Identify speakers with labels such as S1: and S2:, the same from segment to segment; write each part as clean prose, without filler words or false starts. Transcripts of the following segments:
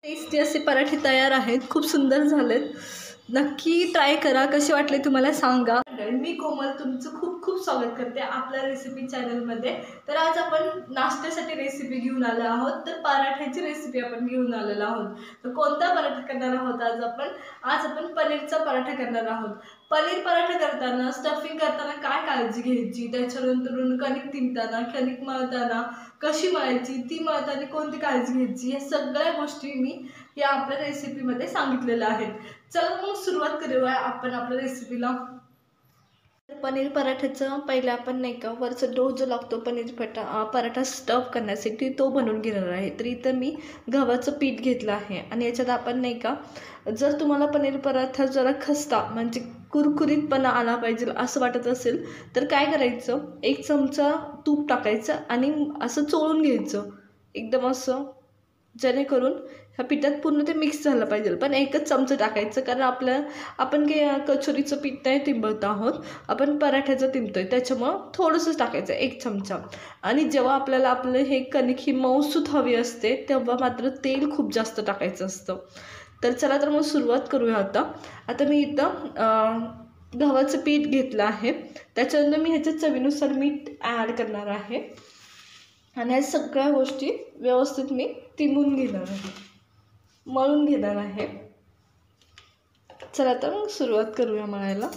S1: Tasty असे पराठे तयार आहेत, खूप सुंदर झालेत. नक्की ट्राय करा. कसे वाटले तुम्हाला सांगा. मी कोमल तुमचं खूप खूप स्वागत करते आपल्या रेसिपी चॅनलमध्ये. तर आज आपण नाश्त्यासाठी रेसिपी घेऊन आलो आहोत. तर पराठ्याची रेसिपी आपण घेऊन आलेलो आहोत. तर कोणता पराठा करणार आहोत आज आपण पनीरचा पराठा करणार आहोत. पनीर पराठा करताना स्टफिंग करताना काय काळजी घ्यायची, त्याच्यानंतर कणिक तिंबताना कणिक मळताना कशी मळायची, ती मळताना कोणती काळजी घ्यायची, या सगळ्या गोष्टी मी या आपल्या रेसिपीमध्ये सांगितलेल्या आहेत. चला मग सुरुवात करूया आपण आपल्या रेसिपीला. पनीर पराठ्याचं पहिलं आपण नाही का वरचा डो जो लागतो पनीर पराठा स्टफ करण्यासाठी तो बनवून घेणार आहे. तर इथं मी गव्हाचं पीठ घेतलं आहे आणि याच्यात आपण नाही का जर तुम्हाला पनीर पराठा जरा खस्ता म्हणजे कुरकुरीतपणा आला पाहिजे असं वाटत असेल तर काय करायचं, 1 चमचा तूप टाकायचं आणि असं चोळून घ्यायचं एकदम असं, जेणेकरून ह्या पिठात पूर्ण ते मिक्स झालं पाहिजे. पण 1च चमचा टाकायचं, कारण आपण कचोरीचं पीठ नाही तिंबत आहोत, आपण पराठ्याचं तिंबतोय, त्याच्यामुळं थोडंसंच टाकायचं 1 चमचा. आणि जेव्हा आपलं हे कणिक ही मऊसूत हवी असते तेव्हा मात्र तेल खूप जास्त टाकायचं असतं. तर चला तर मग सुरुवात करूया. आता मी इथं गव्हाचं पीठ घेतलं आहे, त्याच्यानंतर मी ह्याच्या चवीनुसार मीठ ॲड करणार आहे आणि ह्या सगळ्या गोष्टी व्यवस्थित मी तिंबून घेणार आहे, मळून घेणार आहे. चला तर मग सुरुवात करूया मळायला.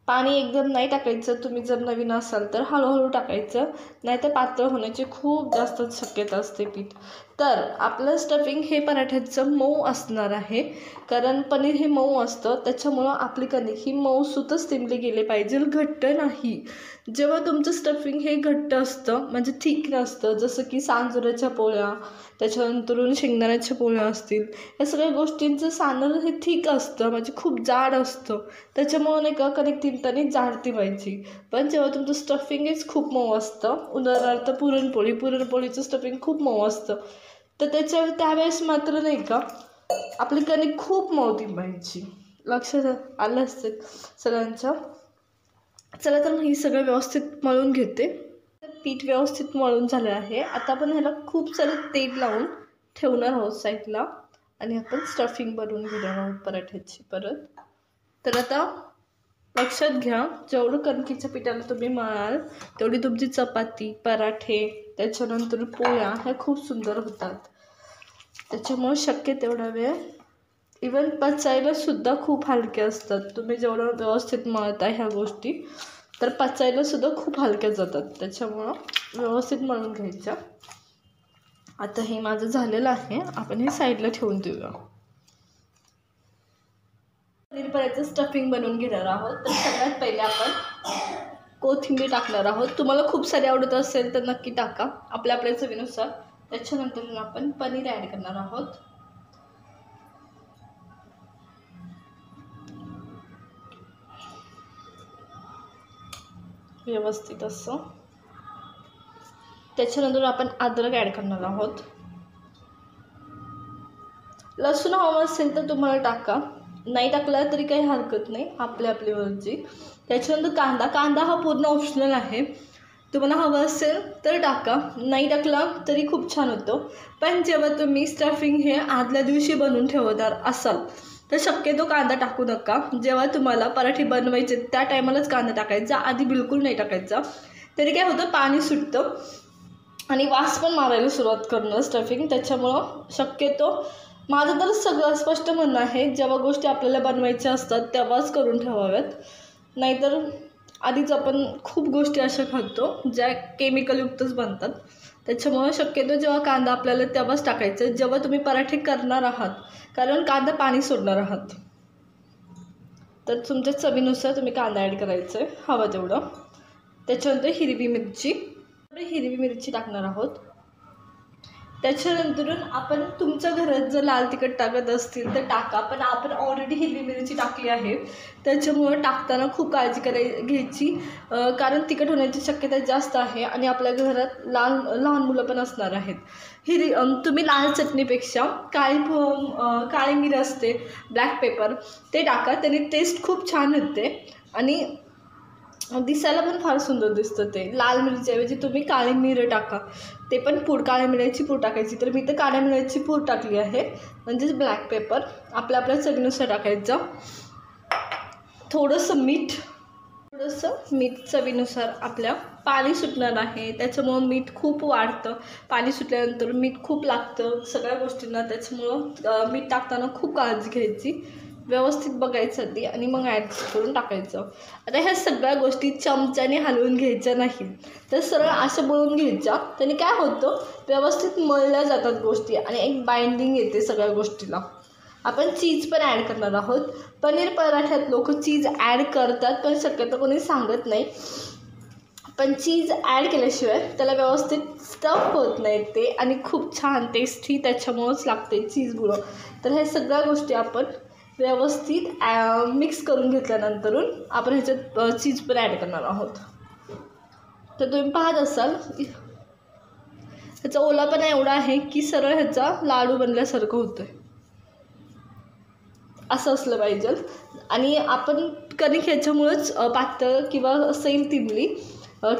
S1: पाणी एकदम नाही टाकायचं, तुम्ही जर नवीन असाल तर हळूहळू टाकायचं, नाहीतर पातळ होण्याची खूप जास्त शक्यता असते पीठ. तर आपलं स्टफिंग हे पराठ्याचं मऊ असणार आहे, कारण पनीर हे मऊ असतं, त्याच्यामुळं आपली कणिक ही मऊसूतच तिंबली गेले पाहिजे, घट्ट नाही. जेव्हा तुमचं स्टफिंग हे घट्ट असतं म्हणजे थिक नसतं, जसं की सांजोऱ्याच्या पोळ्या, त्याच्यानंतरून शेंगदाण्याच्या पोळ्या असतील, या सगळ्या गोष्टींचं सारण हे थिक असतं म्हणजे खूप जाड असतं, त्याच्यामुळं नाही का कणिक तिंबताना जाडती व्हायची. पण जेव्हा तुमचं स्टफिंगच खूप मऊ असतं, उदाहरणार्थ पुरणपोळीचं स्टफिंग खूप मऊ असतं, तर त्यावेळेस मात्र नाही का आपली कणिक खूप मऊ तिंबायची. लक्षात आलं असेल सगळ्यांच्या. चला तर मग ही सगळं व्यवस्थित मळून घेते. पीठ व्यवस्थित मळून झालं आहे. आता आपण ह्याला खूप सारं तेल लावून ठेवणार आहोत साईडला आणि आपण स्टफिंग बनवून घेणार आहोत पराठ्याची परत. तर आता लक्षात घ्या, जेवढं कणकीच्या पिठाला तुम्ही मळाल तेवढी तुमची चपाती, पराठे, त्याच्यानंतर पोळ्या ह्या खूप सुंदर होतात. त्याच्यामुळे शक्य तेवढा वेळ, इवन पचायला सुद्धा खूप हलक्या असतात. तुम्ही जेवढं व्यवस्थित मळता ह्या गोष्टी तर पचायला सुद्धा खूप हलक्या जातात, त्याच्यामुळं व्यवस्थित मळून घ्यायच्या. आता हे माझं झालेलं आहे, आपण हे साईडला ठेवून देऊया. पनीर पराठ्याचं स्टफिंग बनवून घेणार आहोत. तर सगळ्यात पहिले आपण कोथिंबीर टाकणार आहोत. तुम्हाला खूप सारी आवडत असेल तर नक्की टाका आपल्या चवीनुसार. त्याच्यानंतर आपण पनीर ॲड करणार आहोत. व्यवस्थित असं. त्याच्यानंतर आपण अद्रक ॲड करणार आहोत. लसूण हवं असेल तर तुम्हाला टाका, नाही टाकला तरी काही हरकत नाही, आपली मर्जी. त्याच्यानंतर कांदा हा पूर्ण ऑप्शनल आहे, तुम्हाला हवं असेल तर टाका, नाही टाकला तरी खूप छान होतं. पण जेव्हा तुम्ही स्टफिंग हे आदल्या दिवशी बनवून ठेवणार असाल तर शक्यतो कांदा टाकू नका. जेव्हा तुम्हाला पराठे बनवायचे त्या टायमालाच कांदा टाकायचा, आधी बिलकुल नाही टाकायचा. तरी काय होतं, पाणी सुटतं आणि वास पण मारायला सुरुवात करणं स्टफिंग. त्याच्यामुळं शक्यतो माझं तर सगळं स्पष्ट म्हणणं आहे, जेव्हा गोष्टी आपल्याला बनवायच्या असतात तेव्हाच करून ठेवाव्यात. नाहीतर आधीच आपण खूप गोष्टी अशा खातो ज्या केमिकलयुक्तच बनतात. त्याच्यामुळं शक्यतो जेव्हा कांदा आपल्याला तेव्हाच टाकायचं जेव्हा तुम्ही पराठे करणार आहात, कारण कांदा पाणी सोडणार आहात. तर तुमच्या चवीनुसार तुम्ही कांदा ॲड करायचं आहे हवं तेवढं. त्याच्यानंतर हिरवी मिरची टाकणार आहोत. त्याच्यानंतरून आपण तुमच्या घरात जर लाल तिखट टाकत असतील तर टाका, पण आपण ऑलरेडी हिरवी मिरची टाकली आहे, त्याच्यामुळं टाकताना खूप काळजी घ्यायची, कारण तिखट होण्याची शक्यता जास्त आहे आणि आपल्या घरात लहान मुलं पण असणार आहेत. तुम्ही लाल चटणीपेक्षा काळी मिरी असते, ब्लॅक पेपर, ते टाका, त्याने टेस्ट खूप छान येते आणि दिसायला पण फार सुंदर दिसतं ते. लाल मिरचीऐवजी तुम्ही काळी मिरी टाका, ते पण पूड, काळ्या मिऱ्याची पूड टाकायची. तर मी तर काळ्या मिऱ्याची पूड टाकली आहे, म्हणजेच ब्लॅक पेपर. आपल्या चवीनुसार टाकायचं. थोडंसं मीठ चवीनुसार. आपल्या पाणी सुटणार आहे, त्याच्यामुळं मीठ खूप वाढतं. पाणी सुटल्यानंतर मीठ खूप लागतं सगळ्या गोष्टींना, त्याच्यामुळं मीठ टाकताना खूप काळजी घ्यायची. व्यवस्थित बघायचं आधी आणि मग ॲडजस्ट करून टाकायचं. आता ह्या सगळ्या गोष्टी चमच्याने हलवून घ्यायच्या नाही, तर सरळ अशा मळून घ्यायच्या. त्याने काय होतं, व्यवस्थित मळल्या जातात गोष्टी आणि एक बाइंडिंग येते सगळ्या गोष्टीला. आपण चीज पण ॲड करणार आहोत. पनीर पराठ्यात लोक चीज ॲड करतात, पण शक्यतो कोणी सांगत नाही. पण चीज ॲड केल्याशिवाय त्याला व्यवस्थित स्टफ होत नाही ते, आणि खूप छान टेस्टी त्याच्यामुळंच लागते चीजमुळं. तर ह्या सगळ्या गोष्टी आपण व्यवस्थित मिक्स करून घेतल्यानंतरून आपण ह्याच्यात चीज पण ॲड करणार आहोत. तर तुम्ही पाहत असाल ह्याचा ओलापणा एवढा आहे की सरळ ह्याचा लाडू बनल्यासारखं होतं. असं असलं पाहिजे. आणि आपण कणिक ह्याच्यामुळंच पातळ किंवा सैल तिबली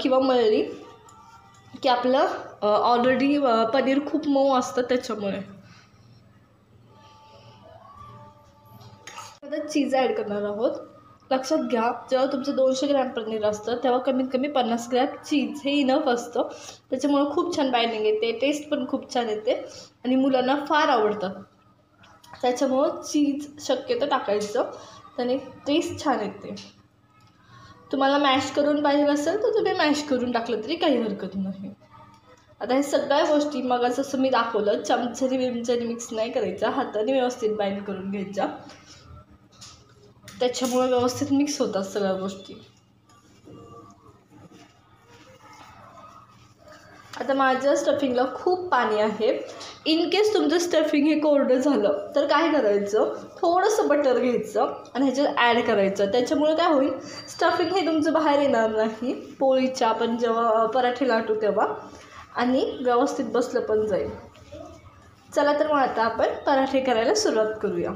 S1: किंवा मळली की आपलं ऑलरेडी पनीर खूप मऊ असतं, त्याच्यामुळे. आता चीज ॲड करणार आहोत. लक्षात घ्या, जेव्हा तुमचं 200 ग्रॅम पनीर असतं तेव्हा कमीत कमी 50 ग्रॅम चीज हे इनफ असतं. त्याच्यामुळे खूप छान बाइंडिंग येते, टेस्ट पण खूप छान येते आणि मुलांना फार आवडतं. त्याच्यामुळं चीज शक्यतो टाकायचं, त्याने टेस्ट छान येते. तुम्हाला मॅश करून पाहिजे असेल तर तुम्ही मॅश करून टाकलं तरी काही हरकत नाही. आता हे सगळ्या गोष्टी मग जसं मी दाखवलं, चमच्याने मिक्स नाही करायचा, हाताने व्यवस्थित बाइंड करून घ्यायच्या. त्याच्यामुळे व्यवस्थित मिक्स होतात सगळ्या गोष्टी. आता माझ्या स्टफिंगला खूप पाणी आहे. इन केस तुमचं स्टफिंग हे कोरडं झालं तर काय करायचं, थोडंसं बटर घ्यायचं आणि ह्याच्यात ॲड करायचं. त्याच्यामुळे काय होईल, स्टफिंग हे तुमचं बाहेर येणार नाही पोळीच्या आपण जेव्हा पराठे लाटू तेव्हा, आणि व्यवस्थित बसलं पण जाईल. चला तर मग आता आपण पराठे करायला सुरुवात करूया.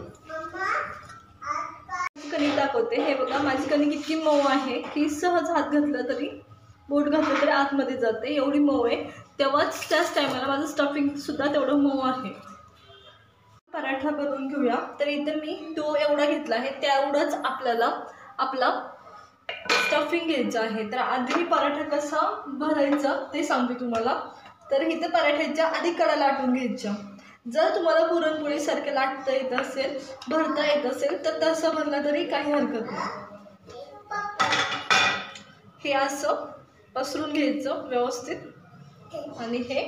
S1: कणिक दाखवते. हे बघा, माझी कणिक इतकी मऊ आहे की सहज हात घातलं तरी, बोट घातलं तरी आतमध्ये जाते, एवढी मऊ आहे. तेव्हाच त्याच टायमाला माझं स्टफिंगसुद्धा तेवढं मऊ आहे. पराठा बनवून घेऊया. तर इथं मी डो एवढा घेतला आहे, तेवढंच आपल्याला आपला स्टफिंग घ्यायचं आहे. तर आधी मी पराठा कसा भरायचा ते सांगते तुम्हाला. तर इथं पराठ्याच्या आधी कडा लाटून घ्यायच्या. जर तुम्हाला पुरणपोळीसारखे लाटता येत असेल, भरता येत असेल तर तसं भरलं तरी काही हरकत नाही. हे असं पसरून घ्यायचं व्यवस्थित. आणि हे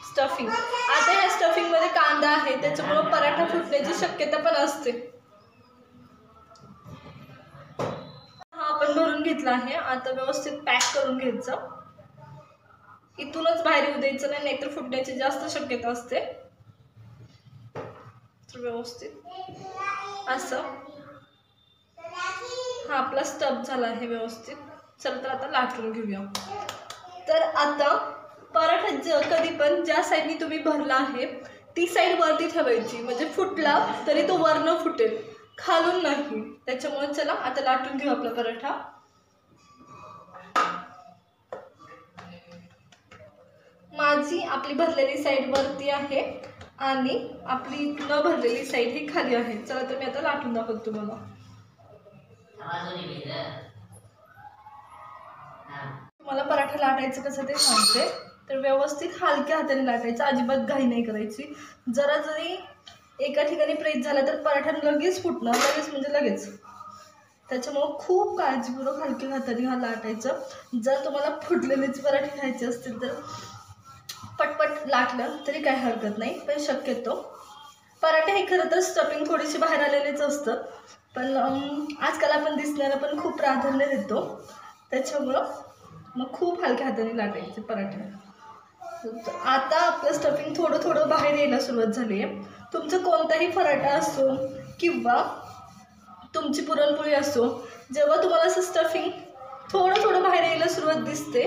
S1: स्टफिंग, आता ह्या स्टफिंगमध्ये कांदा आहे त्याच्यामुळं पराठा फुटण्याची शक्यता पण असते. हा आपण भरून घेतला आहे. आता व्यवस्थित पॅक करून घ्यायचं. इथूनच बाहेर येऊ द्यायचं नाही, नाहीतर फुटण्याची जास्त शक्यता असते. तर व्यवस्थित असं हा आपला स्टफ झाला आहे व्यवस्थित. चला तर आता लाटून घेऊया. तर आता पराठा कधी पण ज्या साईडनी तुम्ही भरला आहे ती साईड वरती ठेवायची, म्हणजे फुटला तरी तो वरनं फुटेल, खालून नाही. त्याच्यामुळे चला आता लाटून घेऊ आपला पराठा. माझी आपली भरलेली साईड वरती आहे आणि आपली न भरलेली साईड ही खाली आहे. चला तर मी आता लाटून दाखवतो तुम्हाला. तुम्हाला पराठा लाटायचं कसं ते सांगते. तर व्यवस्थित हलक्या हाताने लाटायचं, अजिबात घाई नाही करायची. जरा जरी एका ठिकाणी प्रेस झाला तर पराठा लगेच फुटणार, लगेच म्हणजे लगेच. त्याच्यामुळं खूप काळजीपूर्वक हलक्या हाताने हा लाटायचं. जर तुम्हाला फुटलेलेच पराठे खायचे असतील तर पटपट लाटलं तरी काही हरकत नाही. पण शक्यतो पराठे हे खरं तर स्टफिंग थोडीशी बाहेर आलेलेच असतं, पण आजकाल आपण दिसण्याला पण खूप प्राधान्य देतो. त्याच्यामुळं मग खूप हलक्या हाताने लाटायचे पराठे. आता आपलं स्टफिंग थोडं थोडं बाहेर यायला सुरुवात झाली आहे. तुमचं कोणताही पराठा असो किंवा तुमची पुरणपोळी असो, जेव्हा तुम्हाला असं स्टफिंग थोडं थोडं बाहेर यायला सुरुवात दिसते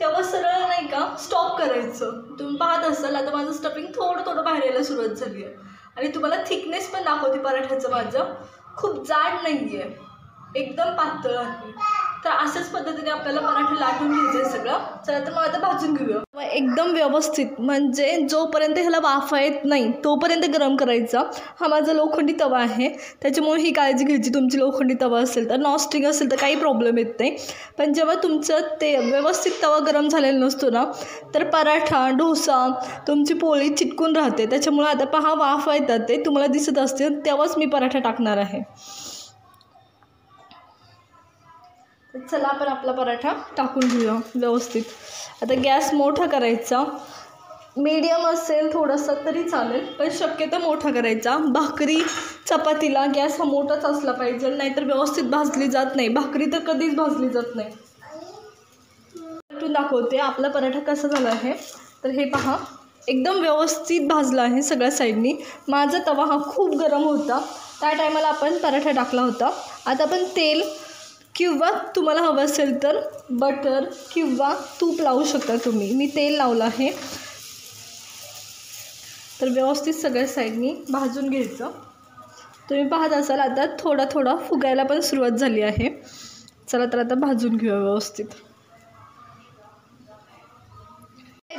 S1: तेव्हा सरळ नाही का स्टॉप करायचं. तुम्ही पाहत असाल आता माझं स्टफिंग थोडं थोडं बाहेर यायला सुरुवात झाली आहे. आणि तुम्हाला थिकनेस पण दाखवते पराठ्याचं. माझं खूप जाड नाही आहे, एकदम पातळ आहे. तर अशाच पद्धतीने आपल्याला पराठा लाटून घ्यायचं आहे सगळं. चला तर मग आता भाजून घेऊया. मग एकदम व्यवस्थित म्हणजे जोपर्यंत ह्याला वाफा येत नाही तोपर्यंत गरम करायचा. हा माझा लोखंडी तवा आहे त्याच्यामुळे ही काळजी घ्यायची. तुमची लोखंडी तवा असेल तर नॉनस्टिक असेल तर काही प्रॉब्लेम येत नाही. पण जेव्हा तुमचं ते व्यवस्थित तवा गरम झालेला नसतो ना तर पराठा डोसा तुमची पोळी चिटकून राहते. त्याच्यामुळे आता पहा वाफा येतात ते तुम्हाला दिसत असते तेव्हाच मी पराठा टाकणार आहे. चला आपण आपला पराठा टाकून घेऊया व्यवस्थित. आता गॅस मोठा करायचा. मीडियम असेल थोडंसं तरी चालेल पण शक्यतो मोठा करायचा. भाकरी चपातीला गॅस हा मोठाच असला पाहिजे नाहीतर व्यवस्थित भाजली जात नाही. भाकरी तर कधीच भाजली जात नाही. दाखवते आपला पराठा कसा झाला आहे. तर हे पहा एकदम व्यवस्थित भाजला आहे सगळ्या साईडनी. माझा तवा हा खूप गरम होता त्या टायमाला आपण पराठा टाकला होता. आता आपण तेल किंवा तुम्हाला हवं असेल तर बटर किंवा तूप लावू शकता तुम्ही. मी तेल लावलं आहे. तर व्यवस्थित सगळ्या साईडनी भाजून घ्यायचं. तुम्ही पाहत असाल आता थोडा थोडा फुगायला पण सुरुवात झाली आहे. चला तर आता भाजून घेऊया व्यवस्थित.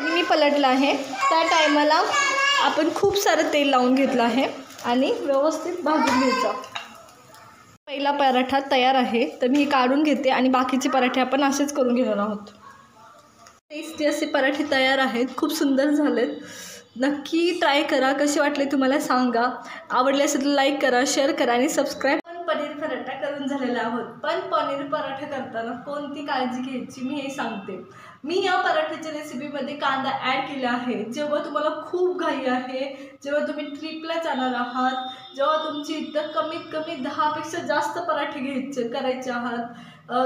S1: मी पलटलं आहे त्या टायमाला आपण खूप सारं तेल लावून घेतलं आहे आणि व्यवस्थित भाजून घ्यायचं. पहिला पराठा तयार आहे तर मी काढून घेते आणि बाकीचे पराठे आपण असेच करून घेणार आहोत. टेस्टी असे पराठे तयार आहेत. खूप सुंदर झालेत. नक्की ट्राय करा. कसे वाटले तुम्हाला सांगा. आवडले असेल तर लाईक करा शेअर करा आणि सबस्क्राईब. पनीर पराठा करून झालेला आहोत. पण पनीर पराठा करताना कोणती काळजी घ्यायची मी हे सांगते. मी या पराठ्याच्या रेसिपीमध्ये कांदा ॲड केला आहे. जेव्हा तुम्हाला खूप घाई आहे जेव्हा तुम्ही ट्रिपला जाणार आहात जेव्हा तुमची इथं कमीत कमी 10पेक्षा जास्त पराठे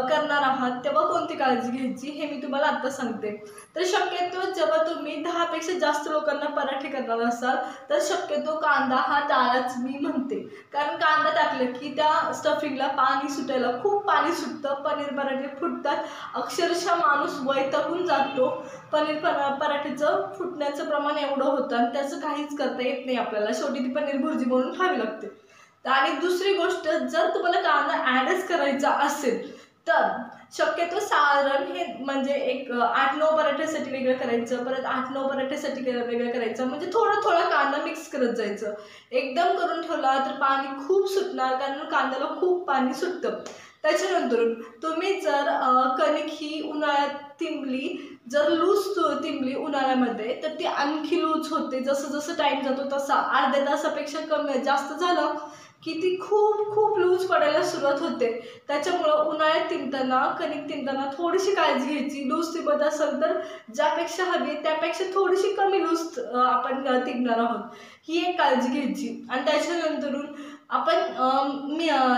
S1: करणार आहात तेव्हा कोणती काळजी घ्यायची हे मी तुम्हाला आत्ता सांगते. तर शक्यतो जेव्हा तुम्ही 10पेक्षा जास्त लोकांना पराठे करणार असाल तर शक्यतो कांदा हा टाळाच मी म्हणते. कारण कांदा टाकलं की त्या स्टफिंगला पाणी सुटायला खूप पाणी सुटतं. पनीर पराठे फुटतात. अक्षरशः माणूस वैतागून जातो. पनीर पराठ्याचं फुटण्याचं प्रमाण एवढं होतं आणि त्याचं काहीच करता येत नाही आपल्याला. शेवटी ती पनीर भुर्जी म्हणून खावी लागते. आणि दुसरी गोष्ट जर तुम्हाला कांदा ॲडच करायचा असेल तर शक्यतो सारण हे म्हणजे एक 8-9 पराठ्यासाठी वेगळं करायचं. परत 8-9 पराठ्यासाठी वेगळं करायचं. म्हणजे थोडं कांदा मिक्स करत जायचं. एकदम करून ठेवला तर पाणी खूप सुटणार कारण कांद्याला खूप पाणी सुटतं. त्याच्यानंतर तुम्ही जर कणिक ही उन्हाळ्यात तिंबली जर लूज तिंबली उन्हाळ्यामध्ये तर ती आणखी लूज होते. जसं जसं टाईम जातो तसा अर्ध्या तासापेक्षा कमी जास्त झालं की ती खूप लूज पडायला सुरुवात होते. त्याच्यामुळं उन्हाळ्यात कणिक तिंबताना थोडीशी काळजी घ्यायची. लूज तिंबत असेल तर ज्यापेक्षा हवी त्यापेक्षा थोडीशी कमी लूज आपण तिंबणार आहोत ही एक काळजी घ्यायची. आणि त्याच्यानंतरून आपण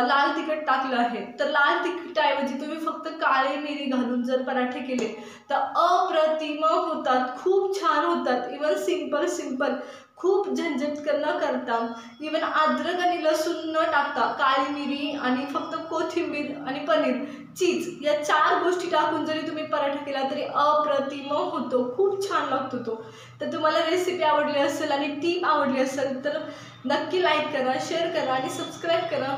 S1: लाल तिखट टाकलं आहे तर लाल तिखटाऐवजी तुम्ही फक्त काळे मिरी घालून जर पराठे केले तर अप्रतिम होतात. खूप छान होतात. इवन सिंपल खूप झंझट न करता इवन अद्रक आणि लसूण न टाकता काळी मिरी आणि फक्त कोथिंबीर आणि पनीर चीज या 4 गोष्टी टाकून जरी तुम्ही पराठा केला तरी अप्रतिम होतो. खूप छान लागतो तो. तर तुम्हाला रेसिपी आवडली असेल आणि टीप आवडली असेल तर नक्की लाईक करा शेअर करा आणि सबस्क्राईब करा.